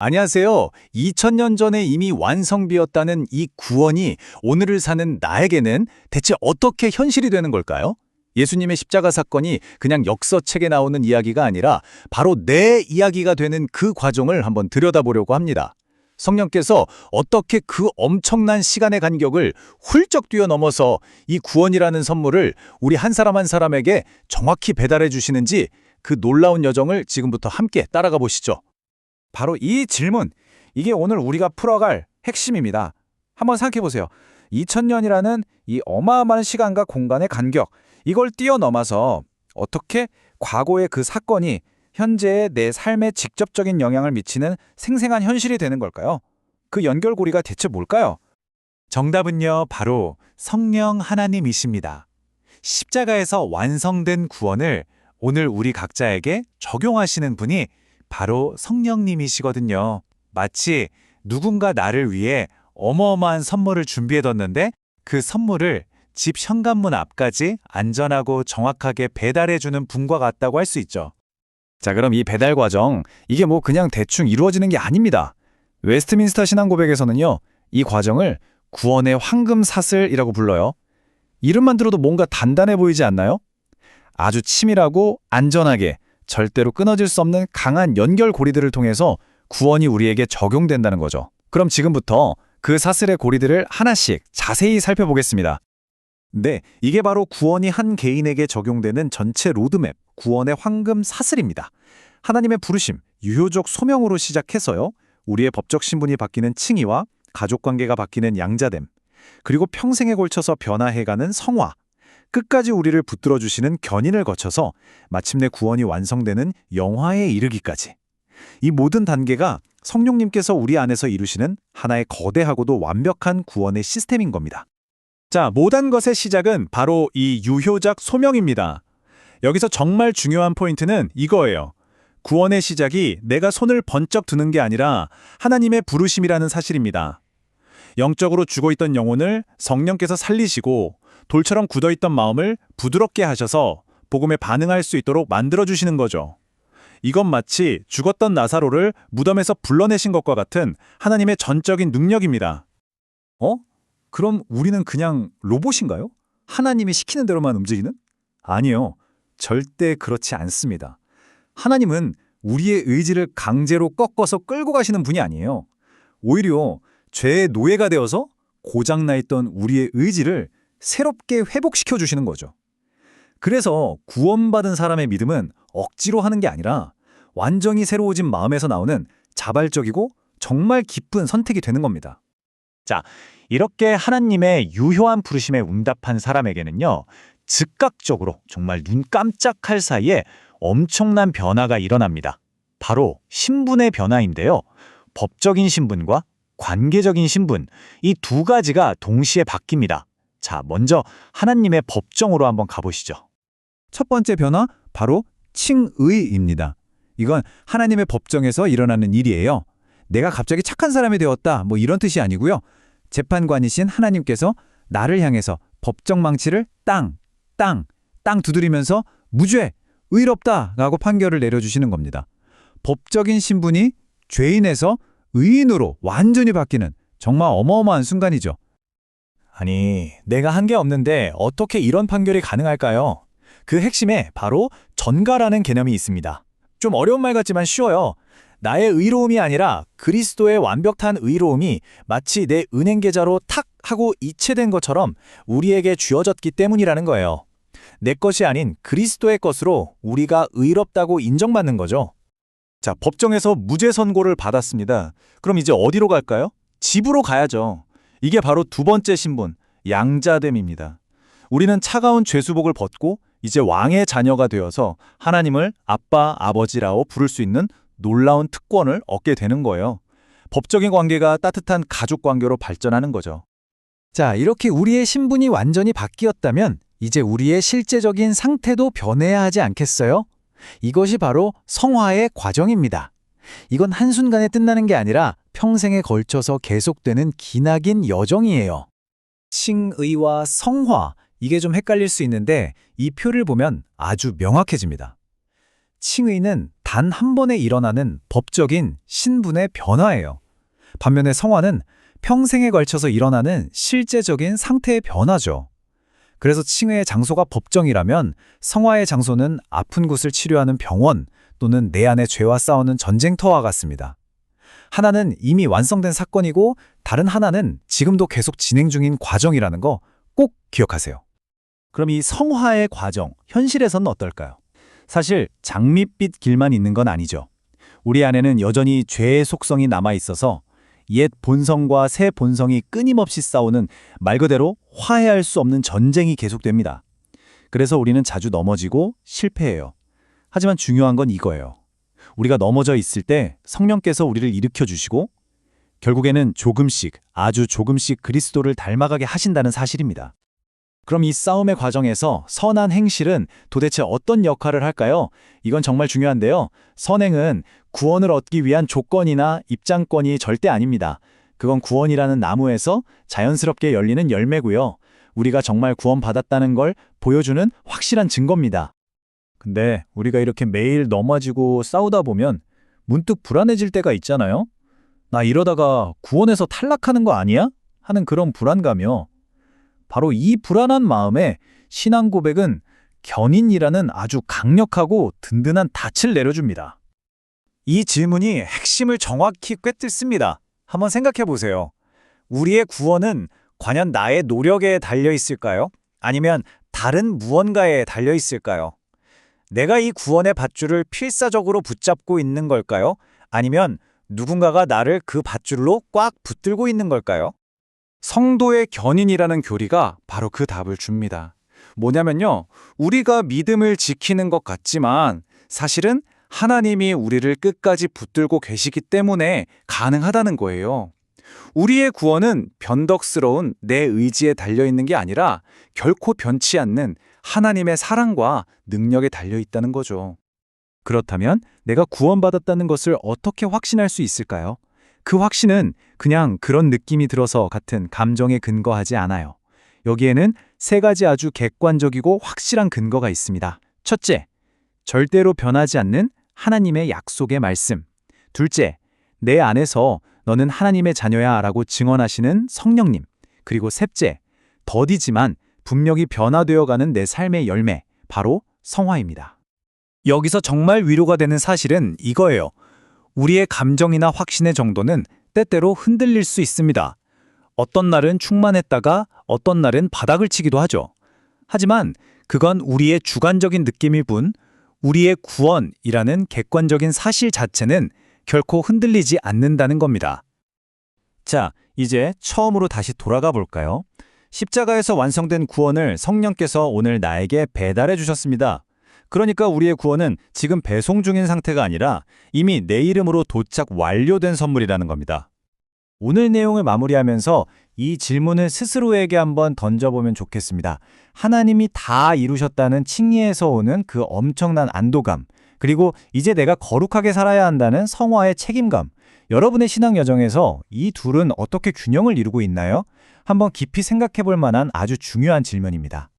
안녕하세요. 2000년 전에 이미 완성되었다는 이 구원이 오늘을 사는 나에게는 대체 어떻게 현실이 되는 걸까요? 예수님의 십자가 사건이 그냥 역서책에 나오는 이야기가 아니라 바로 내 이야기가 되는 그 과정을 한번 들여다보려고 합니다. 성령께서 어떻게 그 엄청난 시간의 간격을 훌쩍 뛰어넘어서 이 구원이라는 선물을 우리 한 사람 한 사람에게 정확히 배달해 주시는지 그 놀라운 여정을 지금부터 함께 따라가 보시죠. 바로 이 질문, 이게 오늘 우리가 풀어갈 핵심입니다. 한번 생각해 보세요. 2000년이라는 이 어마어마한 시간과 공간의 간격, 이걸 뛰어넘어서 어떻게 과거의 그 사건이 현재의 내 삶에 직접적인 영향을 미치는 생생한 현실이 되는 걸까요? 그 연결고리가 대체 뭘까요? 정답은요, 바로 성령 하나님이십니다. 십자가에서 완성된 구원을 오늘 우리 각자에게 적용하시는 분이 바로 성령님이시거든요. 마치 누군가 나를 위해 어마어마한 선물을 준비해뒀는데 그 선물을 집 현관문 앞까지 안전하고 정확하게 배달해주는 분과 같다고 할 수 있죠. 자, 그럼 이 배달 과정, 이게 뭐 그냥 대충 이루어지는 게 아닙니다. 웨스트민스터 신앙고백에서는요, 이 과정을 구원의 황금 사슬이라고 불러요. 이름만 들어도 뭔가 단단해 보이지 않나요? 아주 치밀하고 안전하게 절대로 끊어질 수 없는 강한 연결고리들을 통해서 구원이 우리에게 적용된다는 거죠. 그럼 지금부터 그 사슬의 고리들을 하나씩 자세히 살펴보겠습니다. 네, 이게 바로 구원이 한 개인에게 적용되는 전체 로드맵, 구원의 황금 사슬입니다. 하나님의 부르심, 유효적 소명으로 시작해서요, 우리의 법적 신분이 바뀌는 칭의와 가족관계가 바뀌는 양자됨, 그리고 평생에 걸쳐서 변화해가는 성화, 끝까지 우리를 붙들어주시는 견인을 거쳐서 마침내 구원이 완성되는 영화에 이르기까지. 이 모든 단계가 성령님께서 우리 안에서 이루시는 하나의 거대하고도 완벽한 구원의 시스템인 겁니다. 자, 모든 것의 시작은 바로 이 유효작 소명입니다. 여기서 정말 중요한 포인트는 이거예요. 구원의 시작이 내가 손을 번쩍 드는 게 아니라 하나님의 부르심이라는 사실입니다. 영적으로 죽어있던 영혼을 성령께서 살리시고 돌처럼 굳어있던 마음을 부드럽게 하셔서 복음에 반응할 수 있도록 만들어주시는 거죠. 이건 마치 죽었던 나사로를 무덤에서 불러내신 것과 같은 하나님의 전적인 능력입니다. 그럼 우리는 그냥 로봇인가요? 하나님이 시키는 대로만 움직이는? 아니요. 절대 그렇지 않습니다. 하나님은 우리의 의지를 강제로 꺾어서 끌고 가시는 분이 아니에요. 오히려 죄의 노예가 되어서 고장나 있던 우리의 의지를 새롭게 회복시켜 주시는 거죠. 그래서 구원받은 사람의 믿음은 억지로 하는 게 아니라 완전히 새로워진 마음에서 나오는 자발적이고 정말 기쁜 선택이 되는 겁니다. 자, 이렇게 하나님의 유효한 부르심에 응답한 사람에게는요, 즉각적으로 정말 눈 깜짝할 사이에 엄청난 변화가 일어납니다. 바로 신분의 변화인데요. 법적인 신분과 관계적인 신분, 이 두 가지가 동시에 바뀝니다. 자, 먼저 하나님의 법정으로 한번 가보시죠. 첫 번째 변화, 바로 칭의입니다. 이건 하나님의 법정에서 일어나는 일이에요. 내가 갑자기 착한 사람이 되었다, 뭐 이런 뜻이 아니고요. 재판관이신 하나님께서 나를 향해서 법정 망치를 땅 두드리면서 무죄, 의롭다라고 판결을 내려주시는 겁니다. 법적인 신분이 죄인에서 의인으로 완전히 바뀌는 정말 어마어마한 순간이죠. 아니, 내가 한 게 없는데 어떻게 이런 판결이 가능할까요? 그 핵심에 바로 전가라는 개념이 있습니다. 좀 어려운 말 같지만 쉬워요. 나의 의로움이 아니라 그리스도의 완벽한 의로움이 마치 내 은행 계좌로 탁 하고 이체된 것처럼 우리에게 주어졌기 때문이라는 거예요. 내 것이 아닌 그리스도의 것으로 우리가 의롭다고 인정받는 거죠. 자, 법정에서 무죄 선고를 받았습니다. 그럼 이제 어디로 갈까요? 집으로 가야죠. 이게 바로 두 번째 신분, 양자됨입니다. 우리는 차가운 죄수복을 벗고 이제 왕의 자녀가 되어서 하나님을 아빠, 아버지라고 부를 수 있는 놀라운 특권을 얻게 되는 거예요. 법적인 관계가 따뜻한 가족 관계로 발전하는 거죠. 자, 이렇게 우리의 신분이 완전히 바뀌었다면 이제 우리의 실제적인 상태도 변해야 하지 않겠어요? 이것이 바로 성화의 과정입니다. 이건 한순간에 끝나는 게 아니라 평생에 걸쳐서 계속되는 기나긴 여정이에요. 칭의와 성화, 이게 좀 헷갈릴 수 있는데 이 표를 보면 아주 명확해집니다. 칭의는 단 한 번에 일어나는 법적인 신분의 변화예요. 반면에 성화는 평생에 걸쳐서 일어나는 실제적인 상태의 변화죠. 그래서 칭의의 장소가 법정이라면 성화의 장소는 아픈 곳을 치료하는 병원 또는 내 안의 죄와 싸우는 전쟁터와 같습니다. 하나는 이미 완성된 사건이고 다른 하나는 지금도 계속 진행 중인 과정이라는 거 꼭 기억하세요. 그럼 이 성화의 과정, 현실에서는 어떨까요? 사실 장밋빛 길만 있는 건 아니죠. 우리 안에는 여전히 죄의 속성이 남아 있어서 옛 본성과 새 본성이 끊임없이 싸우는 말 그대로 화해할 수 없는 전쟁이 계속됩니다. 그래서 우리는 자주 넘어지고 실패해요. 하지만 중요한 건 이거예요. 우리가 넘어져 있을 때 성령께서 우리를 일으켜 주시고 결국에는 조금씩, 아주 조금씩 그리스도를 닮아가게 하신다는 사실입니다. 그럼 이 싸움의 과정에서 선한 행실은 도대체 어떤 역할을 할까요? 이건 정말 중요한데요. 선행은 구원을 얻기 위한 조건이나 입장권이 절대 아닙니다. 그건 구원이라는 나무에서 자연스럽게 열리는 열매고요. 우리가 정말 구원받았다는 걸 보여주는 확실한 증거입니다. 근데 우리가 이렇게 매일 넘어지고 싸우다 보면 문득 불안해질 때가 있잖아요. 나 이러다가 구원에서 탈락하는 거 아니야? 하는 그런 불안감이요. 바로 이 불안한 마음에 신앙 고백은 견인이라는 아주 강력하고 든든한 닻을 내려줍니다. 이 질문이 핵심을 정확히 꿰뚫습니다. 한번 생각해 보세요. 우리의 구원은 과연 나의 노력에 달려 있을까요? 아니면 다른 무언가에 달려 있을까요? 내가 이 구원의 밧줄을 필사적으로 붙잡고 있는 걸까요? 아니면 누군가가 나를 그 밧줄로 꽉 붙들고 있는 걸까요? 성도의 견인이라는 교리가 바로 그 답을 줍니다. 뭐냐면요, 우리가 믿음을 지키는 것 같지만 사실은 하나님이 우리를 끝까지 붙들고 계시기 때문에 가능하다는 거예요. 우리의 구원은 변덕스러운 내 의지에 달려있는 게 아니라 결코 변치 않는 하나님의 사랑과 능력에 달려있다는 거죠. 그렇다면 내가 구원받았다는 것을 어떻게 확신할 수 있을까요? 그 확신은 그냥 그런 느낌이 들어서 같은 감정에 근거하지 않아요. 여기에는 세 가지 아주 객관적이고 확실한 근거가 있습니다. 첫째, 절대로 변하지 않는 하나님의 약속의 말씀. 둘째, 내 안에서 너는 하나님의 자녀야 라고 증언하시는 성령님. 그리고 셋째, 더디지만 분명히 변화되어가는 내 삶의 열매, 바로 성화입니다. 여기서 정말 위로가 되는 사실은 이거예요. 우리의 감정이나 확신의 정도는 때때로 흔들릴 수 있습니다. 어떤 날은 충만했다가 어떤 날은 바닥을 치기도 하죠. 하지만 그건 우리의 주관적인 느낌일 뿐, 우리의 구원이라는 객관적인 사실 자체는 결코 흔들리지 않는다는 겁니다. 자, 이제 처음으로 다시 돌아가 볼까요? 십자가에서 완성된 구원을 성령께서 오늘 나에게 배달해 주셨습니다. 그러니까 우리의 구원은 지금 배송 중인 상태가 아니라 이미 내 이름으로 도착 완료된 선물이라는 겁니다. 오늘 내용을 마무리하면서 이 질문을 스스로에게 한번 던져보면 좋겠습니다. 하나님이 다 이루셨다는 칭의에서 오는 그 엄청난 안도감, 그리고 이제 내가 거룩하게 살아야 한다는 성화의 책임감, 여러분의 신앙 여정에서 이 둘은 어떻게 균형을 이루고 있나요? 한번 깊이 생각해 볼 만한 아주 중요한 질문입니다.